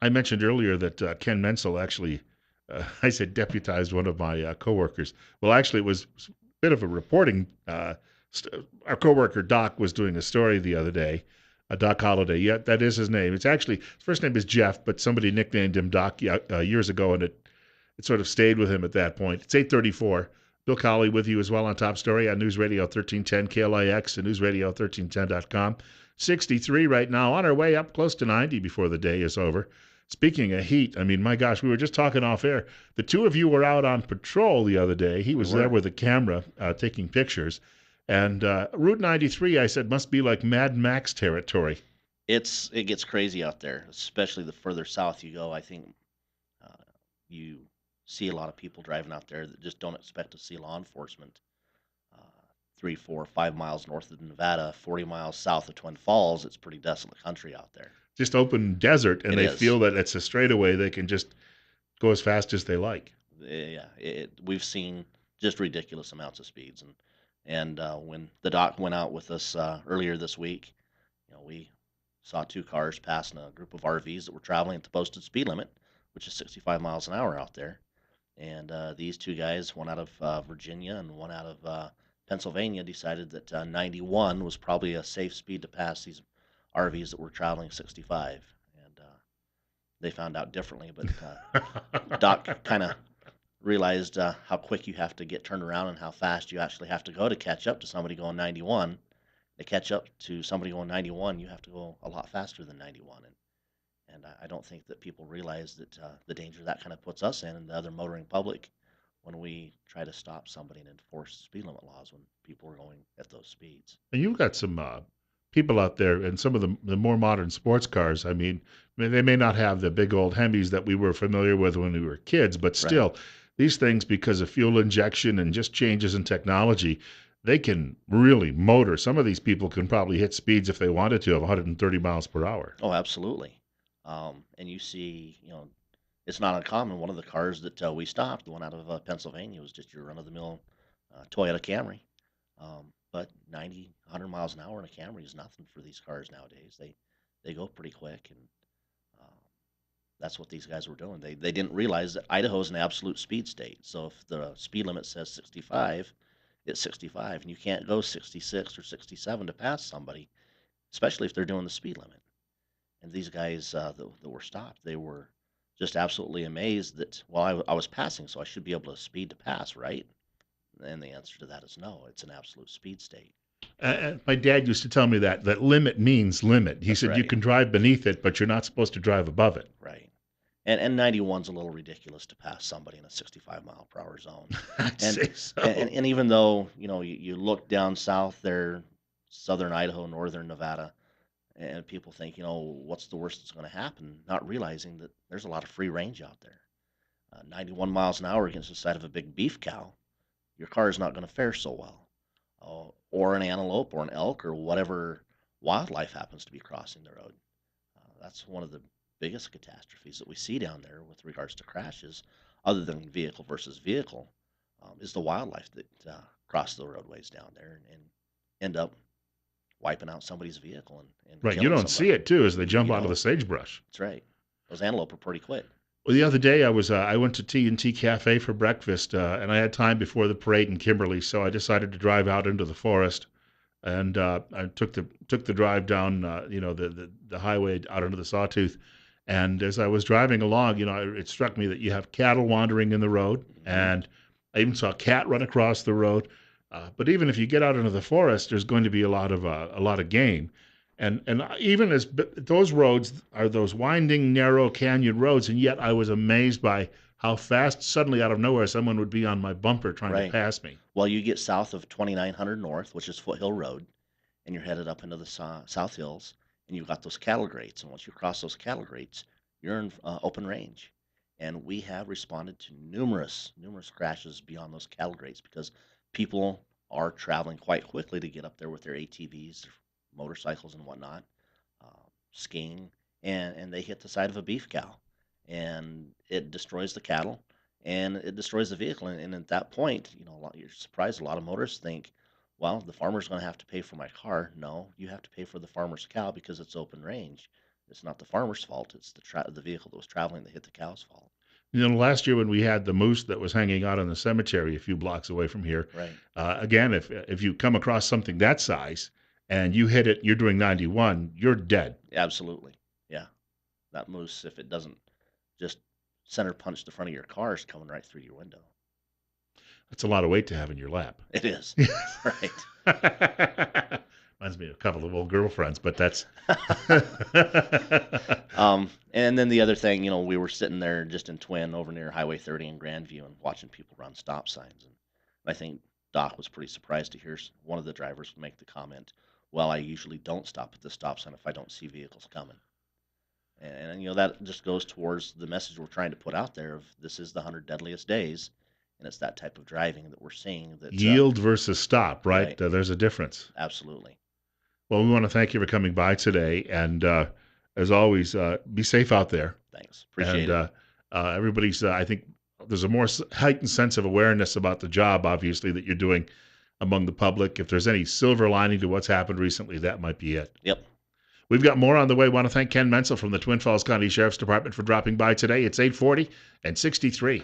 I mentioned earlier that Ken Menzel actually, I said deputized one of my coworkers. Well, actually, it was a bit of a reporting. Our coworker Doc was doing a story the other day. Doc Holliday, yeah, that is his name. It's actually his first name is Jeff, but somebody nicknamed him Doc years ago, and it sort of stayed with him at that point. It's 8:34. Bill Colley with you as well on Top Story on News Radio 1310 KLIX and newsradio1310.com. 63 right now, on our way up close to 90 before the day is over. Speaking of heat, I mean, my gosh, we were just talking off air. The two of you were out on patrol the other day. He We was there were. with a camera taking pictures. And Route 93, I said, must be like Mad Max territory. It gets crazy out there, especially the further south you go. I think uh, you see a lot of people driving out there that just don't expect to see law enforcement. Uh, 3, 4, 5 miles north of Nevada, 40 miles south of Twin Falls, it's pretty desolate country out there. Just open desert, and It they is. feel that it's a straightaway. They can just go as fast as they like. Yeah, we've seen just ridiculous amounts of speeds, and when the doc went out with us earlier this week, we saw two cars passing a group of RVs that were traveling at the posted speed limit, which is 65 miles an hour out there. And these two guys, one out of Virginia and one out of Pennsylvania, decided that 91 was probably a safe speed to pass these RVs that were traveling 65. And they found out differently, but Doc kind of realized how quick you have to get turned around and how fast you actually have to go to catch up to somebody going 91. To catch up to somebody going 91, you have to go a lot faster than 91. And I don't think that people realize that the danger that kind of puts us in and the other motoring public when we try to stop somebody and enforce speed limit laws when people are going at those speeds. And you've got some people out there, and some of the more modern sports cars. I mean, they may not have the big old Hemis that we were familiar with when we were kids, but Right. still, these things, because of fuel injection and just changes in technology, they can really motor. Some of these people can probably hit speeds if they wanted to of 130 miles per hour. Oh, absolutely. And you see, it's not uncommon. One of the cars that we stopped, the one out of Pennsylvania, was just your run-of-the-mill Toyota Camry. But 90, 100 miles an hour in a Camry is nothing for these cars nowadays. They go pretty quick, and uh, that's what these guys were doing. They didn't realize that Idaho's an absolute speed state. So if the speed limit says 65, it's 65, and you can't go 66 or 67 to pass somebody, especially if they're doing the speed limit. And these guys that were stopped, they were just absolutely amazed that, well, I was passing, so I should be able to speed to pass, right? And the answer to that is no. It's an absolute speed state. My dad used to tell me that limit means limit. He That's said you right. can drive beneath it, but you're not supposed to drive above it. Right. And 91's a little ridiculous to pass somebody in a 65 mile per hour zone. I'd And say so. and even though, you look down south there, southern Idaho, northern Nevada, and people think, what's the worst that's going to happen, not realizing that there's a lot of free range out there. 91 miles an hour against the side of a big beef cow, your car is not going to fare so well. Or an antelope or an elk or whatever wildlife happens to be crossing the road. That's one of the biggest catastrophes that we see down there with regards to crashes, other than vehicle versus vehicle, is the wildlife that cross the roadways down there and end up wiping out somebody's vehicle and Right, you killing don't see somebody. it too as they jump You out of the don't. sagebrush. That's right. Those antelope are pretty quick. Well, the other day I went to T&T Cafe for breakfast, and I had time before the parade in Kimberly, so I decided to drive out into the forest, and I took the drive down, the highway out into the Sawtooth. And as I was driving along, it struck me that you have cattle wandering in the road, Hmm. and I even saw a cat run across the road. But even if you get out into the forest, there's going to be a lot of game. And even as those roads are those winding, narrow canyon roads, and yet I was amazed by how fast, suddenly out of nowhere, someone would be on my bumper trying to Right. pass me. Well, you get south of 2900 North, which is Foothill Road, and you're headed up into the South Hills, and you've got those cattle grates. And once you cross those cattle grates, you're in open range. And we have responded to numerous crashes beyond those cattle grates because people are traveling quite quickly to get up there with their ATVs, their motorcycles, and whatnot, uh, skiing, and they hit the side of a beef cow, and it destroys the cattle and it destroys the vehicle. And at that point, you're surprised a lot of motorists think, well, the farmer's going to have to pay for my car. No, you have to pay for the farmer's cow because it's open range. It's not the farmer's fault. It's the vehicle that was traveling that hit the cow's fault. Last year when we had the moose that was hanging out in the cemetery a few blocks away from here, Right. again, if you come across something that size and you hit it, you're doing 91, you're dead. Absolutely. Yeah. That moose, if it doesn't just center punch the front of your car, is coming right through your window. That's a lot of weight to have in your lap. It is. Right. Reminds me of a couple of old girlfriends, but that's. And then the other thing, we were sitting there just in Twin over near Highway 30 in Grandview and watching people run stop signs. And I think Doc was pretty surprised to hear one of the drivers make the comment, well, I usually don't stop at the stop sign if I don't see vehicles coming. And that just goes towards the message we're trying to put out there of this is the 100 deadliest days. And it's that type of driving that we're seeing that, Yield versus stop, right? right, There's a difference. absolutely. Well, we want to thank you for coming by today. And as always, be safe out there. Thanks. Appreciate And it. everybody's, I think there's a more heightened sense of awareness about the job, obviously, that you're doing among the public. If there's any silver lining to what's happened recently, that might be it. Yep. We've got more on the way. Want to thank Ken Menzel from the Twin Falls County Sheriff's Department for dropping by today. It's 8:40 and 63.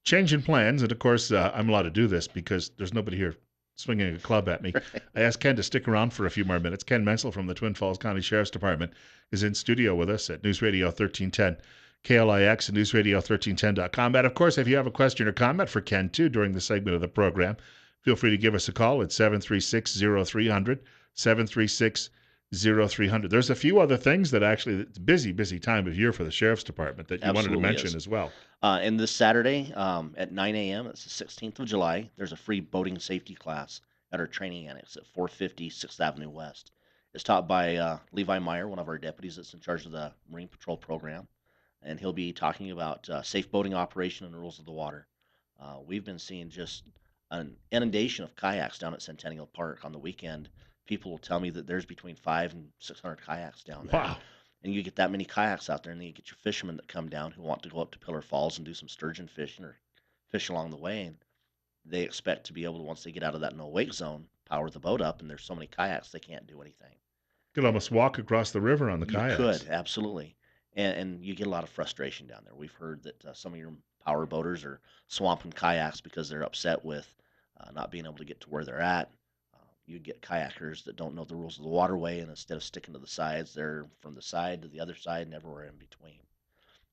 Changing plans, and of course, I'm allowed to do this because there's nobody here swinging a club at me. I asked Ken to stick around for a few more minutes. Ken Menzel from the Twin Falls County Sheriff's Department is in studio with us at News Radio 1310 KLIX and newsradio1310.com. And of course, if you have a question or comment for Ken too during the segment of the program, feel free to give us a call at 736-0300, 736-0300. There's a few other things that actually, it's a busy time of year for the Sheriff's Department that you wanted to Absolutely mention is. as well. And this Saturday at 9 a.m., it's the 16th of July, there's a free boating safety class at our training annex at 450 6th Avenue West. It's taught by Levi Meyer, one of our deputies that's in charge of the Marine Patrol program, and he'll be talking about safe boating operation and rules of the water. We've been seeing just an inundation of kayaks down at Centennial Park on the weekend. People will tell me that there's between 500 and 600 kayaks down there. Wow. And you get that many kayaks out there, and then you get your fishermen that come down who want to go up to Pillar Falls and do some sturgeon fishing or fish along the way. And they expect to be able to, once they get out of that no wake zone, power the boat up. And there's so many kayaks they can't do anything. Could almost walk across the river on the You kayaks. could absolutely, and you get a lot of frustration down there. We've heard that some of your power boaters are swamping kayaks because they're upset with not being able to get to where they're at. You get kayakers that don't know the rules of the waterway, and instead of sticking to the sides, they're from the side to the other side and everywhere in between.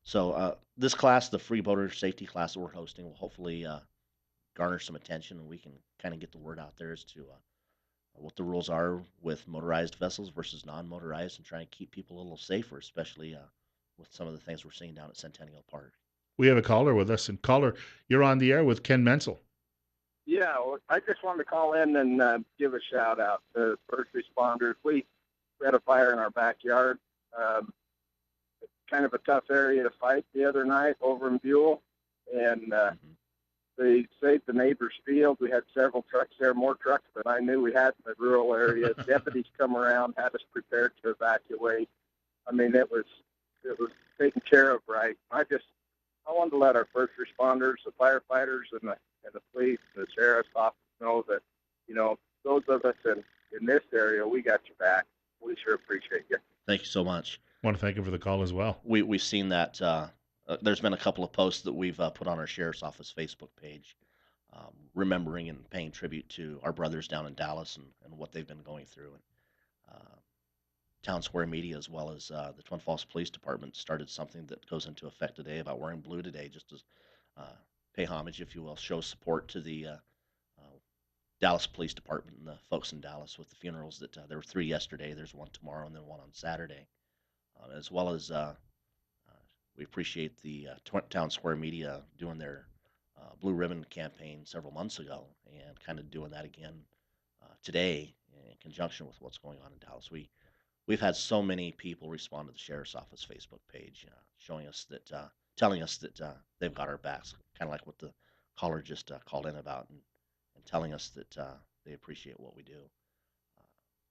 So this class, the free boater safety class that we're hosting, will hopefully garner some attention, and we can kind of get the word out there as to what the rules are with motorized vessels versus non-motorized, and try and keep people a little safer, especially with some of the things we're seeing down at Centennial Park. We have a caller with us, and caller, you're on the air with Ken Menzel. Yeah, well, I just wanted to call in and give a shout out to first responders. We had a fire in our backyard. Kind of a tough area to fight the other night over in Buell, and they saved the neighbor's field. We had several trucks there, more trucks than I knew we had in the rural area. Deputies come around, had us prepared to evacuate. I mean, it was taken care of right. I wanted to let our first responders, the firefighters, and the police, the sheriff's office know that, those of us in this area, we got your back. We sure appreciate you. Thank you so much. I want to thank you for the call as well. We've seen that. There's been a couple of posts that we've put on our sheriff's office Facebook page, remembering and paying tribute to our brothers down in Dallas and what they've been going through. And Town Square Media, as well as the Twin Falls Police Department, started something that goes into effect today about wearing blue today, just to pay homage, if you will, show support to the Dallas Police Department and the folks in Dallas with the funerals. That there were 3 yesterday. There's one tomorrow, and then one on Saturday, as well as we appreciate the Town Square Media doing their Blue Ribbon campaign several months ago, and kind of doing that again today in conjunction with what's going on in Dallas. We've had so many people respond to the sheriff's office Facebook page, showing us that, telling us that they've got our backs, kind of like what the caller just called in about, and telling us that they appreciate what we do.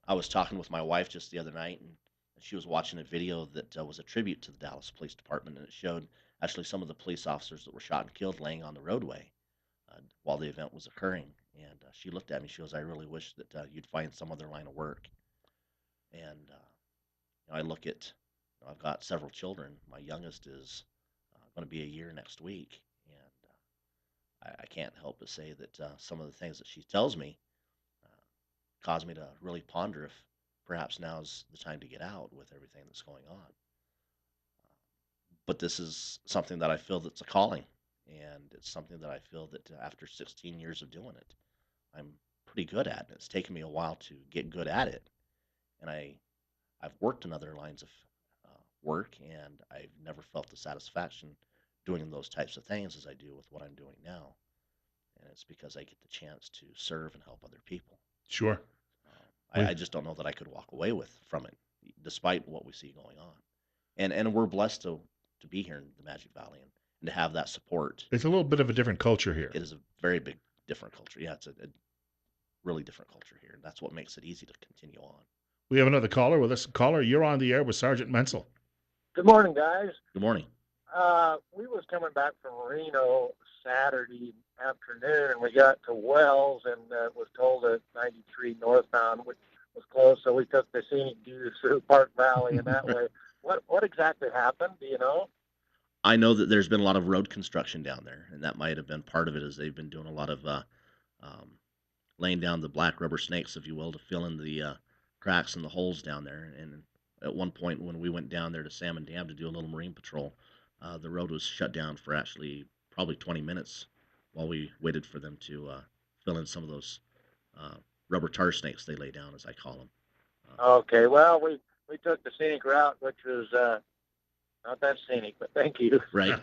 I was talking with my wife just the other night, and she was watching a video that was a tribute to the Dallas Police Department, and it showed actually some of the police officers that were shot and killed laying on the roadway while the event was occurring. And she looked at me. She goes, "I really wish that you'd find some other line of work." And I look at, I've got several children. My youngest is going to be a year next week, and I can't help but say that some of the things that she tells me uh, cause me to really ponder if perhaps now's the time to get out with everything that's going on. But this is something that I feel that's a calling, and it's something that I feel that after 16 years of doing it, I'm pretty good at. And it's taken me a while to get good at it, and I've worked in other lines of work, and I've never felt the satisfaction doing those types of things as I do with what I'm doing now. And it's because I get the chance to serve and help other people. Sure. I just don't know that I could walk away with from it, despite what we see going on. And we're blessed to be here in the Magic Valley and to have that support. It's a little bit of a different culture here. It is a very big different culture. Yeah, it's a really different culture here, and that's what makes it easy to continue on. We have another caller with us. Caller, you're on the air with Sergeant Menzel. Good morning, guys. Good morning. We was coming back from Reno Saturday afternoon, and we got to Wells, and was told that 93 northbound was closed, so we took the scenic view through Park Valley and that way. What exactly happened? Do you know? I know that there's been a lot of road construction down there, and that might have been part of it, as they've been doing a lot of um, laying down the black rubber snakes, if you will, to fill in the cracks and the holes down there. And at one point, when we went down there to Salmon Dam to do a little marine patrol, the road was shut down for actually probably 20 minutes while we waited for them to fill in some of those uh, rubber tar snakes they lay down, as I call them. Okay, well, we took the scenic route, which was not that scenic, but thank you. Right.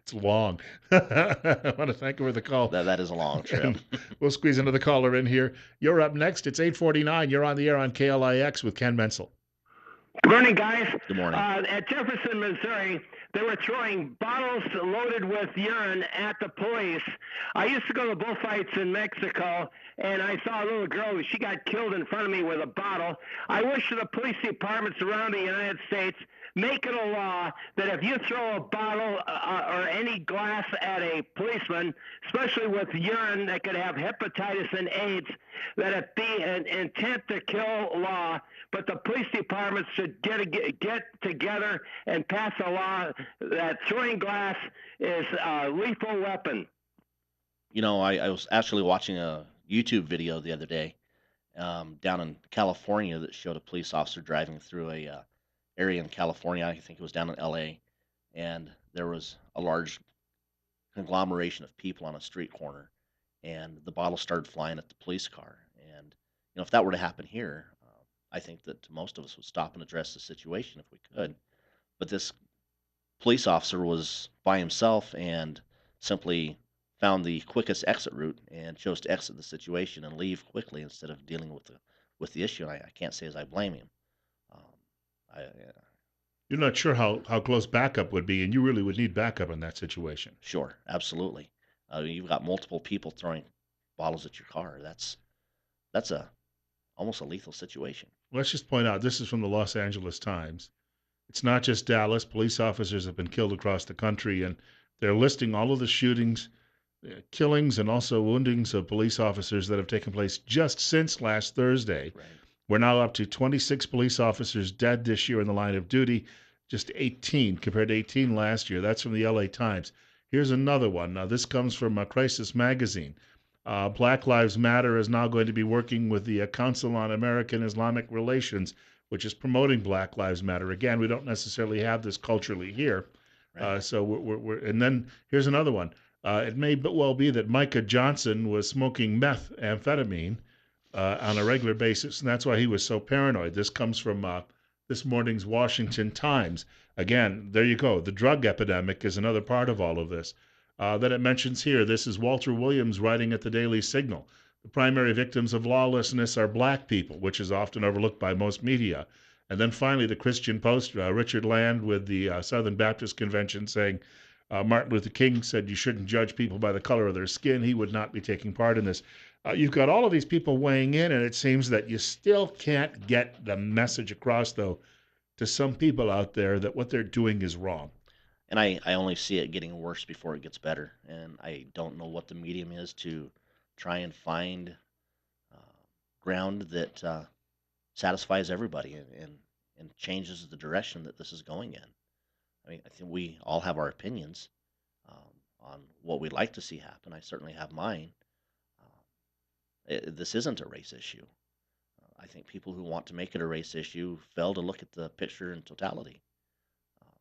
It's long. I want to thank you for the call. That is a long trip. And we'll squeeze another caller in here. You're up next. It's 8:49. You're on the air on KLIX with Ken Menzel. Good morning, guys. Good morning. At Jefferson, Missouri, they were throwing bottles loaded with urine at the police. I used to go to bullfights in Mexico, and I saw a little girl. She got killed in front of me with a bottle. I wish the police departments around the United States make it a law that if you throw a bottle or any glass at a policeman, especially with urine that could have hepatitis and AIDS, that it be an intent to kill law. But the police departments should get together and pass a law that throwing glass is a lethal weapon. I was actually watching a YouTube video the other day down in California that showed a police officer driving through a area in California. I think it was down in LA, and there was a large conglomeration of people on a street corner, and the bottles started flying at the police car. And if that were to happen here, I think that most of us would stop and address the situation if we could. But this police officer was by himself and simply found the quickest exit route and chose to exit the situation and leave quickly instead of dealing with the issue. And I can't say as I blame him. Um, I You're not sure how close backup would be, and you really would need backup in that situation. Sure, absolutely. You've got multiple people throwing bottles at your car. That's a almost a lethal situation. Let's just point out this is from the Los Angeles Times. It's not just Dallas. Police officers have been killed across the country, and they're listing all of the shootings, killings, and also woundings of police officers that have taken place just since last Thursday. Right. We're now up to 26 police officers dead this year in the line of duty, just 18 compared to 18 last year. That's from the LA Times. Here's another one. Now, this comes from Crisis Magazine. Black Lives Matter is now going to be working with the Council on American Islamic Relations, which is promoting Black Lives Matter. Again, we don't necessarily have this culturally here. Right. So we're and then here's another one. It may well be that Micah Johnson was smoking amphetamine, on a regular basis, and that's why he was so paranoid. This comes from this morning's Washington Times. Again, there you go. The drug epidemic is another part of all of this. That it mentions here, this is Walter Williams writing at the Daily Signal. The primary victims of lawlessness are black people, which is often overlooked by most media. And then finally, the Christian Post, Richard Land with the Southern Baptist Convention saying, Martin Luther King said you shouldn't judge people by the color of their skin. He would not be taking part in this. You've got all of these people weighing in, and it seems that you still can't get the message across, though, to some people out there that what they're doing is wrong. And I only see it getting worse before it gets better. And I don't know what the medium is to try and find uh, ground that satisfies everybody. And and changes the direction that this is going in. I mean, I think we all have our opinions on what we'd like to see happen. I certainly have mine. This isn't a race issue. I think people who want to make it a race issue fail to look at the picture in totality. Uh,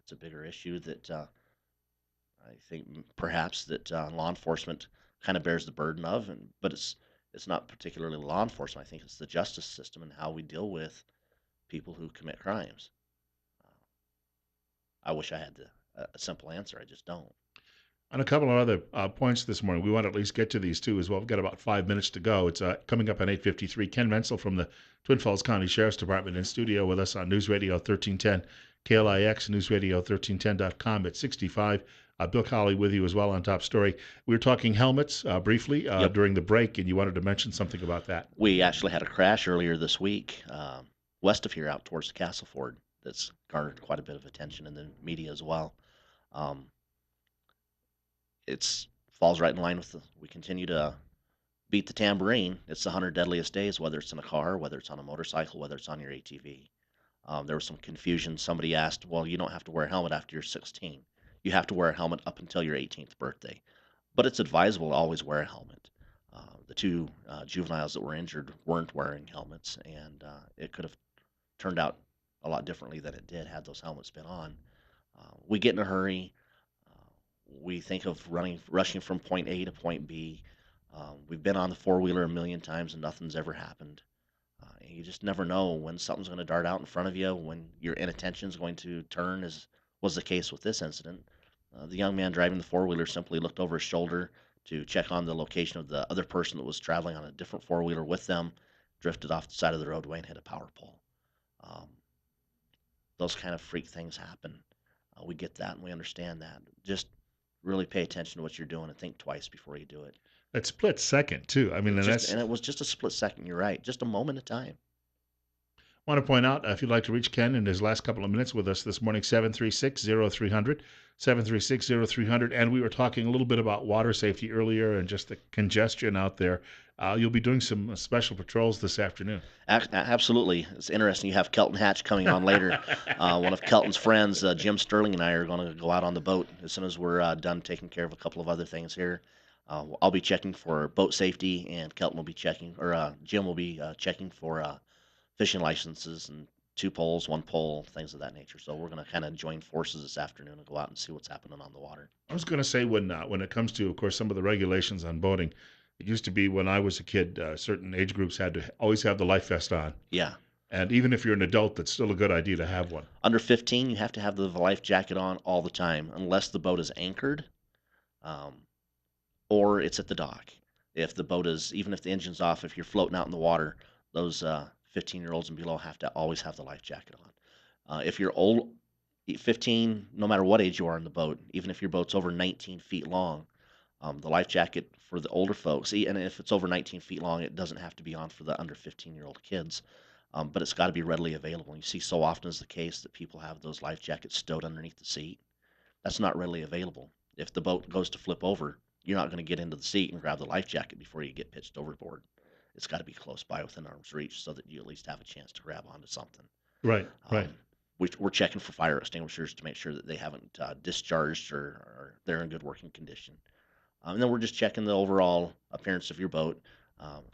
it's a bigger issue that I think perhaps that law enforcement kind of bears the burden of, but it's not particularly law enforcement. I think it's the justice system and how we deal with people who commit crimes. Uh, I wish I had a simple answer. I just don't. On a couple of other points this morning, we want to at least get to these two as well. We've got about 5 minutes to go. It's coming up on 8:53. Ken Menzel from the Twin Falls County Sheriff's Department in studio with us on News Radio 1310, KLIX, newsradio1310.com at 65. Bill Colley with you as well on Top Story. We were talking helmets briefly Yep. during the break, and you wanted to mention something about that. We actually had a crash earlier this week west of here out towards the Castle Ford that's garnered quite a bit of attention in the media as well. Um, it's falls right in line with we continue to beat the tambourine. It's the 100 deadliest days, whether it's in a car, whether it's on a motorcycle, whether it's on your ATV. There was some confusion. Somebody asked, well, you don't have to wear a helmet after you're 16. You have to wear a helmet up until your 18th birthday. But it's advisable to always wear a helmet. The two juveniles that were injured weren't wearing helmets, and it could have turned out a lot differently than it did had those helmets been on. We get in a hurry. We think of rushing from point A to point B. We've been on the four wheeler a million times and nothing's ever happened. And you just never know when something's going to dart out in front of you, when your inattention is going to turn, as was the case with this incident. The young man driving the four wheeler simply looked over his shoulder to check on the location of the other person that was traveling on a different four wheeler with them, drifted off the side of the roadway and hit a power pole. Um, those kind of freak things happen. We get that and we understand that. Just really pay attention to what you're doing and think twice before you do it. That split second, too. I mean, And it was just a split second. You're right. Just a moment of time. I want to point out, if you'd like to reach Ken in his last couple of minutes with us this morning, 736-0300, 736-0300. And we were talking a little bit about water safety earlier and just the congestion out there. You'll be doing some special patrols this afternoon. Absolutely. It's interesting. You have Kelton Hatch coming on later. One of Kelton's friends, Jim Sterling, and I are going to go out on the boat as soon as we're done taking care of a couple of other things here. I'll be checking for boat safety, and Kelton will be checking, or Jim will be checking for fishing licenses and 2 poles, 1 pole, things of that nature. So we're going to kind of join forces this afternoon and go out and see what's happening on the water. I was going to say when it comes to, of course, some of the regulations on boating, it used to be when I was a kid, certain age groups had to always have the life vest on. Yeah. And even if you're an adult, that's still a good idea to have one. Under 15, you have to have the life jacket on all the time, unless the boat is anchored or it's at the dock. If the boat is, even if the engine's off, if you're floating out in the water, those 15-year-olds and below have to always have the life jacket on. If you're old, 15, no matter what age you are in the boat, even if your boat's over 19 feet long, the life jacket for the older folks, and if it's over 19 feet long, it doesn't have to be on for the under 15-year-old kids, but it's got to be readily available. You see so often is the case that people have those life jackets stowed underneath the seat. That's not readily available. If the boat goes to flip over, you're not going to get into the seat and grab the life jacket before you get pitched overboard. It's got to be close by within arm's reach so that you at least have a chance to grab onto something. Right, right. We're checking for fire extinguishers to make sure that they haven't discharged or they're in good working condition. And then we're just checking the overall appearance of your boat.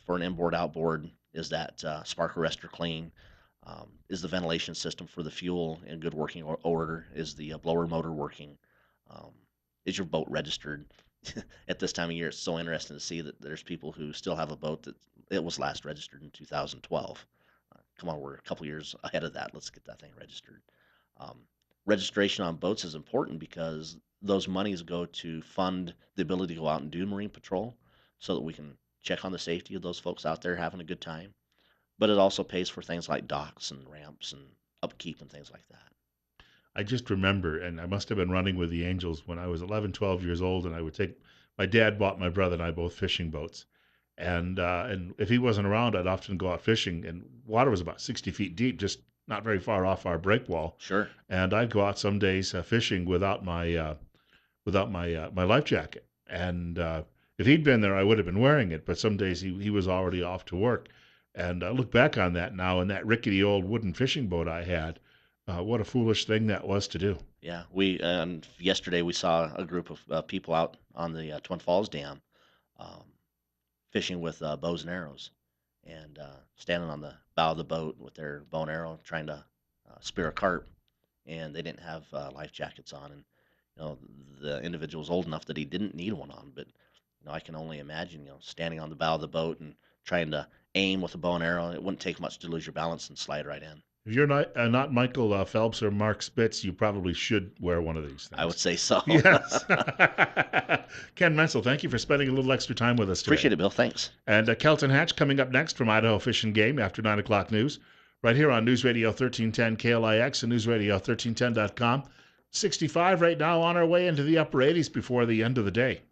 For an inboard, outboard, is that spark arrestor clean? Is the ventilation system for the fuel in good working order? Is the blower motor working? Is your boat registered? At this time of year, it's so interesting to see that there's people who still have a boat that it was last registered in 2012. Come on, we're a couple years ahead of that. Let's get that thing registered. Registration on boats is important because those monies go to fund the ability to go out and do marine patrol so that we can check on the safety of those folks out there having a good time. But it also pays for things like docks and ramps and upkeep and things like that. I just remember, and I must have been running with the Angels when I was 11, 12 years old, and I would take, my dad bought my brother and I both fishing boats. And if he wasn't around, I'd often go out fishing, and water was about 60 feet deep, just not very far off our break wall. Sure. And I'd go out some days fishing without my my life jacket. And if he'd been there, I would have been wearing it. But some days he was already off to work. And I look back on that now, and that rickety old wooden fishing boat I had, what a foolish thing that was to do. Yeah, yesterday we saw a group of people out on the Twin Falls Dam um, fishing with bows and arrows, and standing on the bow of the boat with their bow and arrow trying to spear a carp, and they didn't have life jackets on, and the individual was old enough that he didn't need one on, but I can only imagine standing on the bow of the boat and trying to aim with a bow and arrow. It wouldn't take much to lose your balance and slide right in. If you're not Michael Phelps or Mark Spitz, you probably should wear one of these I would things. say so. Yes. Ken Menzel, thank you for spending a little extra time with us today. Appreciate it, Bill. Thanks. And Kelton Hatch coming up next from Idaho Fish and Game after 9 o'clock news, right here on News Radio 1310 KLIX and newsradio1310.com. 65 right now, on our way into the upper 80s before the end of the day.